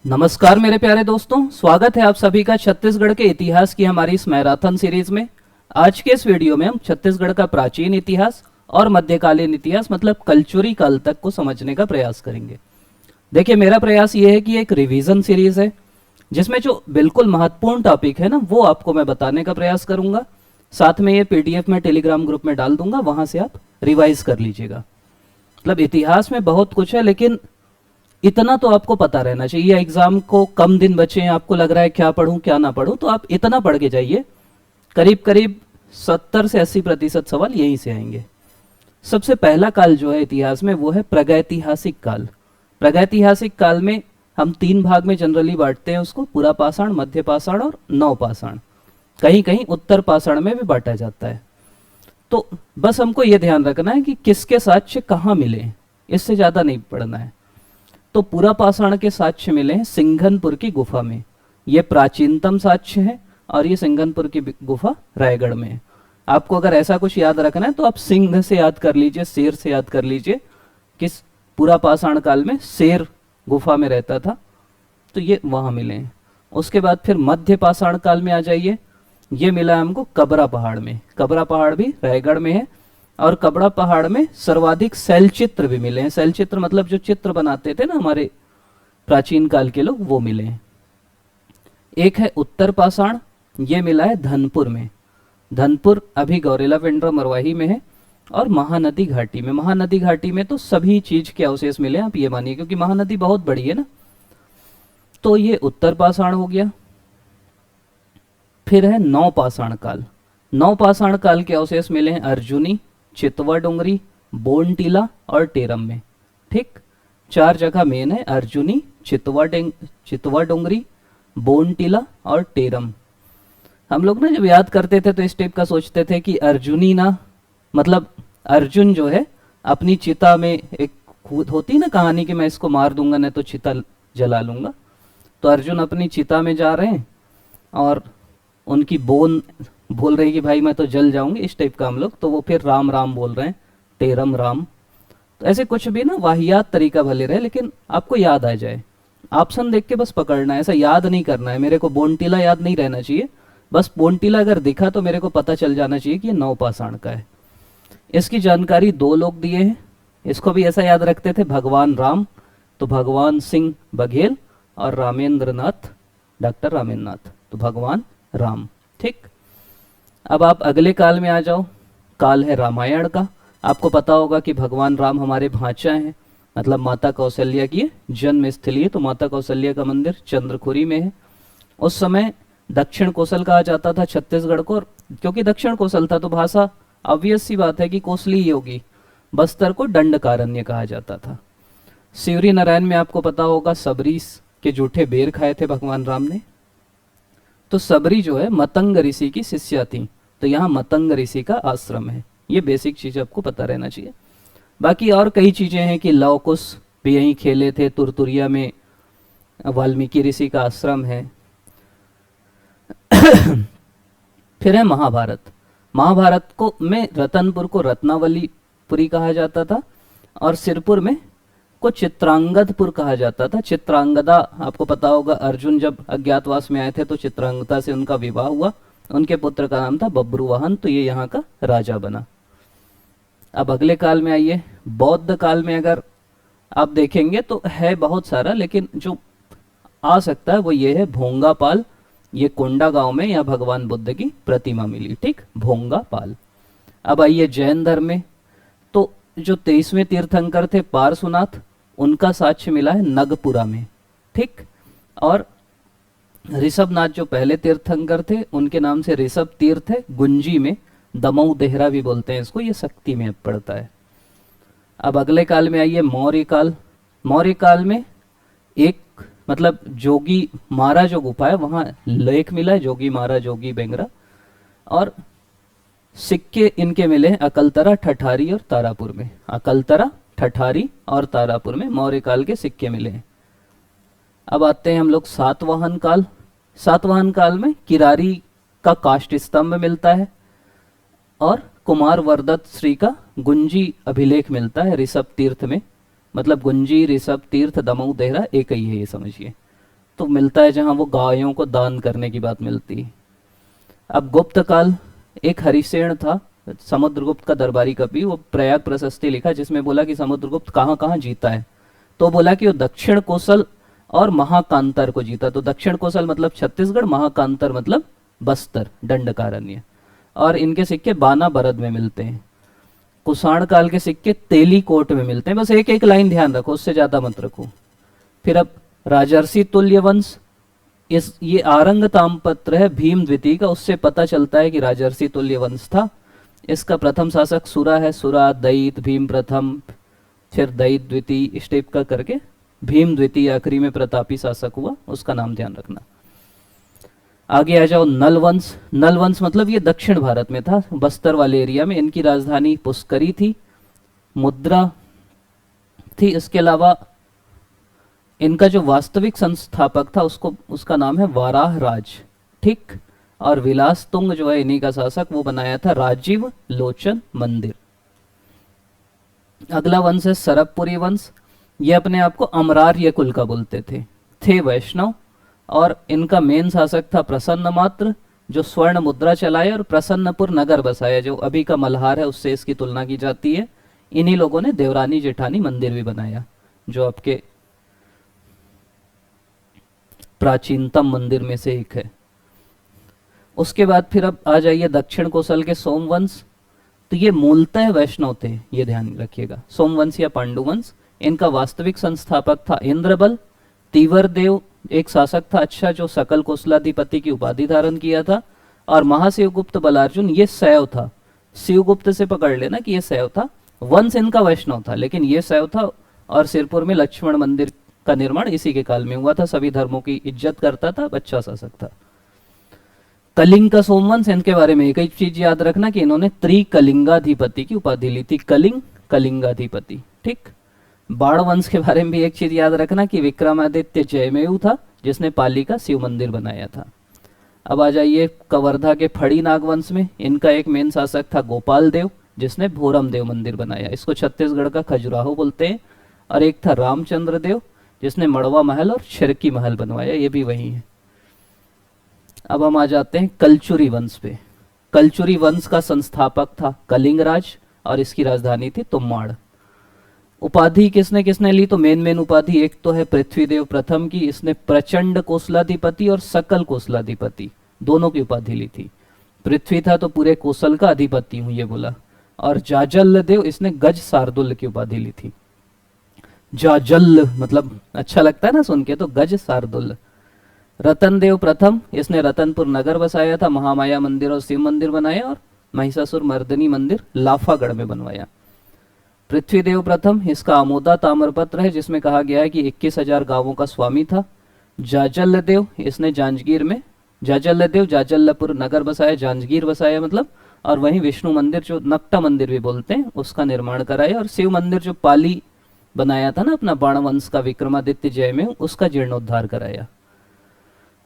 नमस्कार मेरे प्यारे दोस्तों, स्वागत है आप सभी का छत्तीसगढ़ के इतिहास की हमारी इस मैराथन सीरीज में। आज के इस वीडियो में हम छत्तीसगढ़ का प्राचीन इतिहास और मध्यकालीन इतिहास मतलब कलचुरी काल तक को समझने का प्रयास करेंगे। देखिए, मेरा प्रयास ये है कि एक रिवीजन सीरीज है जिसमें जो बिल्कुल महत्वपूर्ण टॉपिक है ना वो आपको मैं बताने का प्रयास करूंगा। साथ में ये पीडीएफ में टेलीग्राम ग्रुप में डाल दूंगा, वहां से आप रिवाइज कर लीजिएगा। मतलब इतिहास में बहुत कुछ है, लेकिन इतना तो आपको पता रहना चाहिए। एग्जाम को कम दिन बचे हैं, आपको लग रहा है क्या पढूं क्या ना पढूं, तो आप इतना पढ़ के जाइए। करीब करीब 70 से 80% सवाल यहीं से आएंगे। सबसे पहला काल जो है इतिहास में वो है प्रागैतिहासिक काल। प्रागैतिहासिक काल में हम 3 भाग में जनरली बांटते हैं उसको, पूरा पाषाण, मध्य पाषाण और नवपाषाण। कहीं कहीं उत्तर पाषाण में भी बांटा जाता है। तो बस हमको ये ध्यान रखना है कि किसके साक्ष्य कहाँ मिले, इससे ज्यादा नहीं पढ़ना है। तो पूरा पाषाण के साक्ष्य मिले हैं सिंघनपुर की गुफा में। ये प्राचीनतम साक्ष्य है और ये सिंघनपुर की गुफा रायगढ़ में है। आपको अगर ऐसा कुछ याद रखना है तो आप सिंह से याद कर लीजिए, शेर से याद कर लीजिए। किस पूरा पाषाण काल में शेर गुफा में रहता था, तो ये वहां मिले हैं। उसके बाद फिर मध्य पाषाण काल में आ जाइए, ये मिला है हमको कबरा पहाड़ में। कबरा पहाड़ भी रायगढ़ में है और कबरा पहाड़ में सर्वाधिक शैलचित्र भी मिले हैं। शैलचित्र मतलब जो चित्र बनाते थे ना हमारे प्राचीन काल के लोग, वो मिले हैं। एक है उत्तर पाषाण, ये मिला है धनपुर में। धनपुर अभी गौरेला पेंड्रा मरवाही में है और महानदी घाटी में। महानदी घाटी में तो सभी चीज के अवशेष मिले हैं, आप ये मानिए, क्योंकि महानदी बहुत बड़ी है ना। तो ये उत्तर पाषाण हो गया। फिर है नवपाषाण काल। नवपाषाण काल के अवशेष मिले हैं अर्जुनी, चितवा डोंगरी, बोन टीला और टेरम में। ठीक, 4 जगह मेन है, अर्जुनी, चितवा डोंगरी, बोन टीला और टेरम। हम लोग ना जब याद करते थे तो इस टाइप का सोचते थे कि अर्जुनी ना मतलब अर्जुन जो है अपनी चिता में, एक होती ना कहानी कि मैं इसको मार दूंगा नहीं तो चिता जला लूंगा। तो अर्जुन अपनी चिता में जा रहे हैं और उनकी बोन बोल रही कि भाई मैं तो जल जाऊंगी, इस टाइप का हम लोग। तो वो फिर राम राम बोल रहे हैं, टेरम राम। तो ऐसे कुछ भी ना वाहियात तरीका भले रहे, लेकिन आपको याद आ जाए। ऑप्शन देख के बस पकड़ना है, ऐसा याद नहीं करना है। मेरे को बोनटीला याद नहीं रहना चाहिए, बस बोनटीला अगर दिखा तो मेरे को पता चल जाना चाहिए कि ये नवपाषाण का है। इसकी जानकारी 2 लोग दिए हैं। इसको भी ऐसा याद रखते थे, भगवान राम, तो भगवान सिंह बघेल, और रामेंद्र नाथ, डॉक्टर रामेंद्र नाथ, तो भगवान राम। ठीक, अब आप अगले काल में आ जाओ। काल है रामायण का। आपको पता होगा कि भगवान राम हमारे भांचा हैं, मतलब माता कौशल्या की जन्म स्थली है। तो माता कौशल्या का मंदिर चंद्रखुरी में है। उस समय दक्षिण कौशल कहा जाता था छत्तीसगढ़ को, और क्योंकि दक्षिण कौशल था तो भाषा ऑब्वियस सी बात है कि कोसली ही होगी। बस्तर को दंडकारण्य कहा जाता था। शिवरी नारायण में आपको पता होगा सबरी के जूठे बेर खाए थे भगवान राम ने। तो सबरी जो है मतंग ऋषि की शिष्या थी, तो यहाँ मतंग ऋषि का आश्रम है। ये बेसिक चीज आपको पता रहना चाहिए। बाकी और कई चीजें हैं कि लव कुश भी यहीं खेले थे, तुरतुरिया में वाल्मीकि ऋषि का आश्रम है। फिर है महाभारत। महाभारत को में रतनपुर को रत्नावलीपुरी कहा जाता था और सिरपुर में को चित्रांगदपुर कहा जाता था। चित्रांगदा आपको पता होगा, अर्जुन जब अज्ञातवास में आए थे तो चित्रांगदा से उनका विवाह हुआ। उनके पुत्र का नाम था बब्रुवाहन, तो ये यहाँ का राजा बना। अब अगले काल में आइए, बौद्ध काल में अगर आप देखेंगे तो है बहुत सारा, लेकिन जो आ सकता है वो ये है भोंगापाल। ये कोंडा गांव में यहाँ भगवान बुद्ध की प्रतिमा मिली। ठीक, भोंगापाल। अब आइए जैन धर्म में, तो जो 23वें तीर्थंकर थे पार्श्वनाथ, उनका साक्ष्य मिला है नगपुरा में। ठीक, और ऋषभनाथ जो पहले तीर्थंकर थे उनके नाम से ऋषभ तीर्थ है गुंजी में। दमऊ देहरा भी बोलते हैं इसको, ये शक्ति में पड़ता है। अब अगले काल में आइए मौर्य काल। मौर्य काल में एक मतलब जोगी मारा जो गुफा है वहां लेख मिला है, जोगी मारा जोगी बेंगरा। और सिक्के इनके मिले हैं अकलतरा, ठठारी और तारापुर में। अकलतरा, ठठारी और तारापुर में मौर्य काल के सिक्के मिले हैं। अब आते हैं हम लोग सातवाहन काल। सातवाहन काल में किरारी का काष्ठ स्तंभ मिलता है और कुमार वरदत्त श्री का गुंजी अभिलेख मिलता है ऋषभ तीर्थ में। मतलब गुंजी, ऋषभ तीर्थ, दमऊ, देहरा एक ही है, ये समझिए। तो मिलता है जहाँ वो गायों को दान करने की बात मिलती है। अब गुप्त काल, एक हरिसेन था, समुद्रगुप्त का दरबारी कवि, वो प्रयाग प्रशस्ति लिखा जिसमें बोला कि समुद्रगुप्त कहाँ कहाँ जीता है। तो बोला कि वो दक्षिण कोसल और महाकांतर को जीता। तो दक्षिण कोसल मतलब छत्तीसगढ़, महाकांतर मतलब बस्तर, दंडकारण्य। और इनके सिक्के बाना बरद में मिलते हैं। कुषाण काल के सिक्के तेलीकोट में मिलते हैं। बस एक एक लाइन ध्यान रखो, उससे ज्यादा मत रखो। फिर अब राजर्षि तुल्य वंश, ये आरंग तामपत्र है भीम द्वितीय का, उससे पता चलता है कि राजर्षि तुल्य वंश था। इसका प्रथम शासक सुरा है, सुरा, दैत, भीम प्रथम, फिर दैत द्वितीय, इस टाइप का करके भीम द्वितीय आखिरी में प्रतापी शासक हुआ, उसका नाम ध्यान रखना। आगे आ जाओ नल वंश। नल वंश मतलब ये दक्षिण भारत में था, बस्तर वाले एरिया में। इनकी राजधानी पुष्करी थी, मुद्रा थी। इसके अलावा इनका जो वास्तविक संस्थापक था उसका नाम है वाराह राज, ठीक। और विलास तुंग जो है इन्हीं का शासक, वो बनाया था राजीव लोचन मंदिर। अगला वंश है सरबपुरी वंश। ये अपने आप को अमरार्य कुल का बोलते थे वैष्णव। और इनका मेन शासक था प्रसन्न मात्र, जो स्वर्ण मुद्रा चलाए और प्रसन्नपुर नगर बसाया, जो अभी का मल्हार है उससे इसकी तुलना की जाती है। इन्हीं लोगों ने देवरानी जेठानी मंदिर भी बनाया, जो आपके प्राचीनतम मंदिर में से एक है। उसके बाद फिर अब आ जाइए दक्षिण कोसल के सोमवंश। तो ये मूलतः वैष्णव थे, ये ध्यान रखिएगा। सोमवंश या पांडुवंश, इनका वास्तविक संस्थापक था इंद्रबल। तीवर देव एक शासक था अच्छा, जो सकल कोसलाधिपति की उपाधि धारण किया था। और महाशिवगुप्त बलार्जुन, ये शैव था। शिवगुप्त से पकड़ लेना कि ये शैव था। वंश इनका वैष्णव था, लेकिन ये शैव था। और सिरपुर में लक्ष्मण मंदिर का निर्माण इसी के काल में हुआ था। सभी धर्मों की इज्जत करता था, अच्छा शासक था। कलिंग का सोमवंश, इनके बारे में एक ही चीज याद रखना कि इन्होंने त्रिकलिंगाधिपति की उपाधि ली थी। कलिंग, कलिंगाधिपति, ठीक। बाण वंश के बारे में भी एक चीज याद रखना कि विक्रमादित्य जयमेव था, जिसने पाली का शिव मंदिर बनाया था। अब आ जाइए कवर्धा के फड़ी नागवंश में। इनका एक मेन शासक था गोपाल देव, जिसने भोरम देव मंदिर बनाया। इसको छत्तीसगढ़ का खजुराहो बोलते हैं। और एक था रामचंद्र देव, जिसने मड़वा महल और छिरकी महल बनवाया, ये भी वही है। अब हम आ जाते हैं कलचुरी वंश पे। कलचुरी वंश का संस्थापक था कलिंगराज और इसकी राजधानी थी तुम्माड़। उपाधि किसने किसने ली? तो मेन उपाधि एक तो है पृथ्वीदेव प्रथम की, इसने प्रचंड कोसलाधिपति और सकल कोसलाधिपति दोनों की उपाधि ली थी। पृथ्वी था तो पूरे कोसल का अधिपति हूं ये बोला। और जाजल्ल देव, इसने गज शार्दुल की उपाधि ली थी। जाजल्ल मतलब अच्छा लगता है ना सुन के, तो गज शार्दुल। रतन देव प्रथम, इसने रतनपुर नगर बसाया था, महामाया मंदिर और शिव मंदिर बनाया और महिषासुर मर्दनी मंदिर लाफागढ़ में बनवाया। पृथ्वीदेव प्रथम, इसका आमोदा ताम्रपत्र है जिसमें कहा गया है कि 21,000 गांवों का स्वामी था। जाजल्ल देव, इसने जांजगीर में, जाजल्ल देव जाजल्लपुर नगर बसाया, जांजगीर बसाया मतलब। और वहीं विष्णु मंदिर जो नक्टा मंदिर भी बोलते हैं उसका निर्माण कराया। और शिव मंदिर जो पाली बनाया था ना अपना बाणवंश का विक्रमादित्य जय में, उसका जीर्णोद्धार कराया।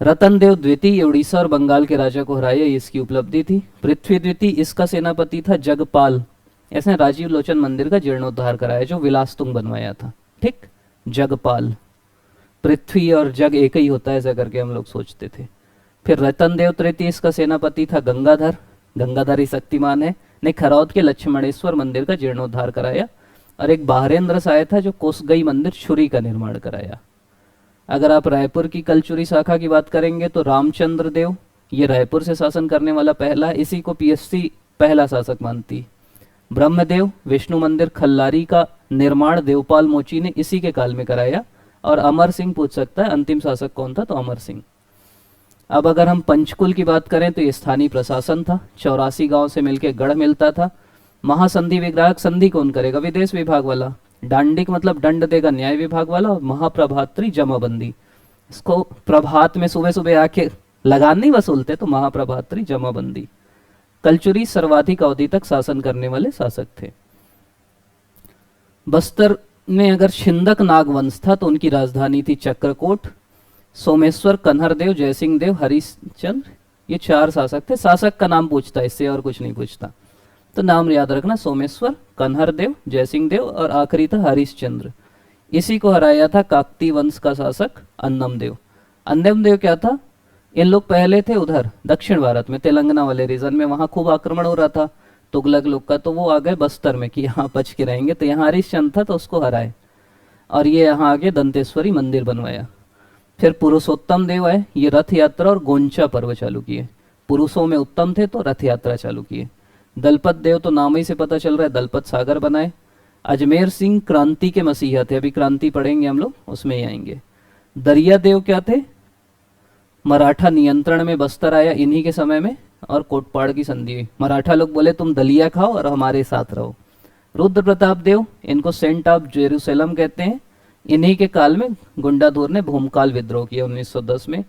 रतन देव द्वितीय उड़ीसा और बंगाल के राजा को हराया, इसकी उपलब्धि थी। पृथ्वी द्वितीय, इसका सेनापति था जगपाल, इसने राजीव लोचन मंदिर का जीर्णोद्धार कराया जो विलासतुंग बनवाया था, ठीक। जगपाल, पृथ्वी और जग एक ही होता है ऐसा करके हम लोग सोचते थे। फिर रतन देव तृतीय, इसका सेनापति था गंगाधर, गंगाधर ही शक्तिमान है, ने खरौद के लक्ष्मणेश्वर मंदिर का जीर्णोद्धार कराया। और एक बाहरेंद्र साय था जो कोसगई मंदिर छुरी का निर्माण कराया। अगर आप रायपुर की कलचुरी शाखा की बात करेंगे तो रामचंद्र देव, ये रायपुर से शासन करने वाला पहला, इसी को पीएससी पहला शासक मानती। ब्रह्मदेव, विष्णु मंदिर खल्लारी का निर्माण देवपाल मोची ने इसी के काल में कराया। और अमर सिंह पूछ सकता है अंतिम शासक कौन था, तो अमर सिंह। अब अगर हम पंचकुल की बात करें तो ये स्थानीय प्रशासन था, 84 गांव से मिलकर गढ़ मिलता था। महासंधि विग्राहक, संधि कौन करेगा, विदेश विभाग वाला। डांडिक मतलब दंड देगा, न्याय विभाग वाला। और महाप्रभात्री जमाबंदी, इसको प्रभात में सुबह सुबह आके लगान नहीं वसूलते, तो महाप्रभात्री जमाबंदी। कलचुरी सर्वाधिक अवधि तक शासन करने वाले शासक थे। बस्तर में अगर छिंदक नाग वंश था तो उनकी राजधानी थी चक्रकोट। सोमेश्वर, कन्हरदेव, जयसिंह देव, हरिश्चंद्र, ये 4 शासक थे। शासक का नाम पूछता है, इससे और कुछ नहीं पूछता, तो नाम याद रखना, सोमेश्वर, कन्हरदेव, जयसिंह देव और आखिरी था हरिश्चंद्र। इसी को हराया था काकती वंश का शासक अन्नमदेव। अंतिम देव क्या था, इन लोग पहले थे उधर दक्षिण भारत में, तेलंगाना वाले रीजन में, वहां खूब आक्रमण हो रहा था तुगलक लोग का, तो वो आ गए बस्तर में कि यहाँ बच के रहेंगे, तो यहाँ हरिश्चंद्र था तो उसको हराए, और ये यहाँ आगे दंतेश्वरी मंदिर बनवाया। फिर पुरुषोत्तम देव आए, ये रथ यात्रा और गोंचा पर्व चालू किए। पुरुषों में उत्तम थे तो रथ यात्रा चालू किए। दलपत देव तो नाम ही से पता चल रहा है, दलपत सागर बनाए। अजमेर सिंह क्रांति के मसीहा थे, अभी क्रांति पढ़ेंगे हम लोग, उसमें ही आएंगे। दरिया देव क्या थे, मराठा नियंत्रण में बस्तर आया इन्हीं के समय में, और कोटपाड़ की संधि हुई। मराठा लोग बोले तुम दलिया खाओ और हमारे साथ रहो। रुद्र प्रताप देव, इनको सेंट ऑफ जेरूसलम कहते हैं, इन्हीं के काल में गुंडाधुर ने भूमकाल विद्रोह किया 1910 में।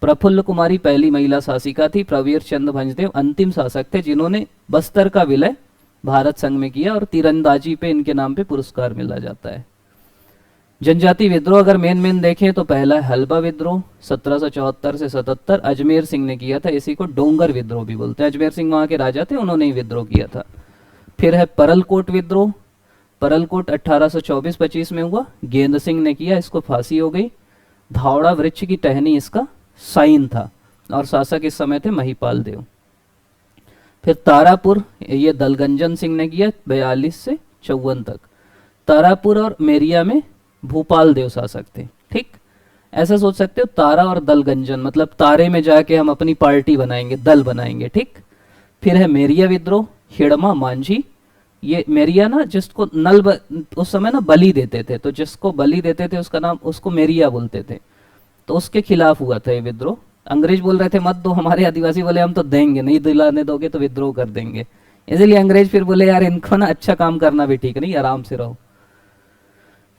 प्रफुल्ल कुमारी पहली महिला शासिका थी। प्रवीर चंद्र भंजदेव अंतिम शासक थे जिन्होंने बस्तर का विलय भारत संघ में किया, और तीरंदाजी पे इनके नाम पे पुरस्कार मिला जाता है। जनजाति विद्रोह अगर मेन देखें तो पहला है हलबा विद्रोह 1774 से 77, अजमेर सिंह ने किया था, इसी को डोंगर विद्रोह भी बोलते हैं। अजमेर सिंह वहां के राजा थे, उन्होंने ही विद्रोह किया था। फिर है परलकोट विद्रोह, परलकोट 1824-25 में हुआ, गेंद सिंह ने किया, इसको फांसी हो गई। धावड़ा वृक्ष की टहनी इसका साइन था, और शासक इस समय थे महिपाल देव। फिर तारापुर, ये दलगंजन सिंह ने किया 42 से 54 तक। तारापुर और मेरिया में भूपाल देव शासक थे। ठीक, ऐसा सोच सकते हो, तारा और दलगंजन मतलब तारे में जाके हम अपनी पार्टी बनाएंगे, दल बनाएंगे। ठीक, फिर है मेरिया विद्रोह, हिड़मा मांझी, ये मेरिया ना जिसको उस समय ना बलि देते थे, तो जिसको बलि देते थे उसका नाम, उसको मेरिया बोलते थे, तो उसके खिलाफ हुआ था ये विद्रोह। अंग्रेज बोल रहे थे मत दो, हमारे आदिवासी बोले हम तो देंगे, नहीं दिलाने दोगे तो विद्रोह कर देंगे, इसलिए अंग्रेज फिर बोले यार इनको ना अच्छा काम करना भी ठीक नहीं, आराम से रहो।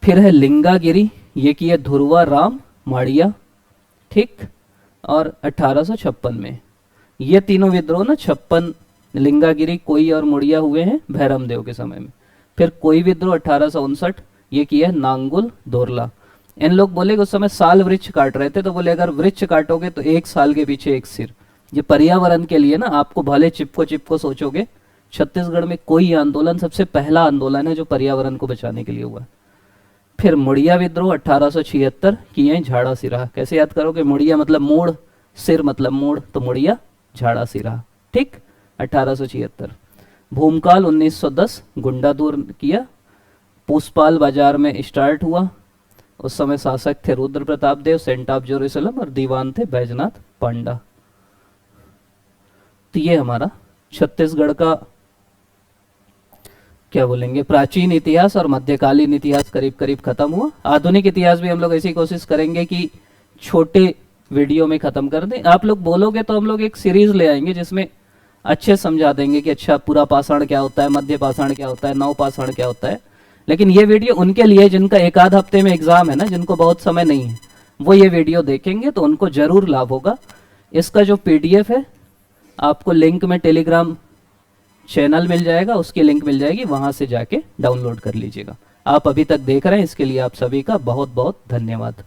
फिर है लिंगागिरी, ये किए ध्रुवा राम माड़िया। ठीक, और 1856 में ये तीनों विद्रोह ना 56, लिंगागिरी, कोई और मुड़िया हुए हैं भैरम देव के समय में। फिर कोई विद्रोह 1859, ये किया है नांगुल दोरला। इन लोग बोले उस समय साल वृक्ष काट रहे थे, तो बोले अगर वृक्ष काटोगे तो एक साल के पीछे एक सिर। ये पर्यावरण के लिए ना, आपको भले चिपको सोचोगे, छत्तीसगढ़ में कोई आंदोलन सबसे पहला आंदोलन है जो पर्यावरण को बचाने के लिए हुआ। फिर मुड़िया विद्रोह 1876 किए हैं झाड़ा सिराहा। कैसे याद करोगे, मुड़िया मतलब मोड़, सिर मतलब मोड़, तो मुड़िया झाड़ा सिराहा। ठीक, 1876। भूमकाल 1910 गुंडाधुर किया। पूसपाल बाजार में स्टार्ट हुआ, उस समय शासक थे रुद्र प्रताप देव, सेंट ऑफ जेरूसलम, और दीवान थे बैजनाथ पांडा। तो ये हमारा छत्तीसगढ़ का क्या बोलेंगे प्राचीन इतिहास और मध्यकालीन इतिहास करीब करीब खत्म हुआ। आधुनिक इतिहास भी हम लोग ऐसी कोशिश करेंगे कि छोटे वीडियो में खत्म कर दें। आप लोग बोलोगे तो हम लोग एक सीरीज ले आएंगे जिसमें अच्छे समझा देंगे कि अच्छा पूरा पाषाण क्या होता है, मध्य पाषाण क्या होता है, नव पाषाण क्या होता है। लेकिन ये वीडियो उनके लिए जिनका एक आध हफ्ते में एग्जाम है ना, जिनको बहुत समय नहीं है, वो ये वीडियो देखेंगे तो उनको जरूर लाभ होगा। इसका जो पीडीएफ है आपको लिंक में टेलीग्राम चैनल मिल जाएगा, उसकी लिंक मिल जाएगी, वहां से जाके डाउनलोड कर लीजिएगा। आप अभी तक देख रहे हैं, इसके लिए आप सभी का बहुत बहुत धन्यवाद।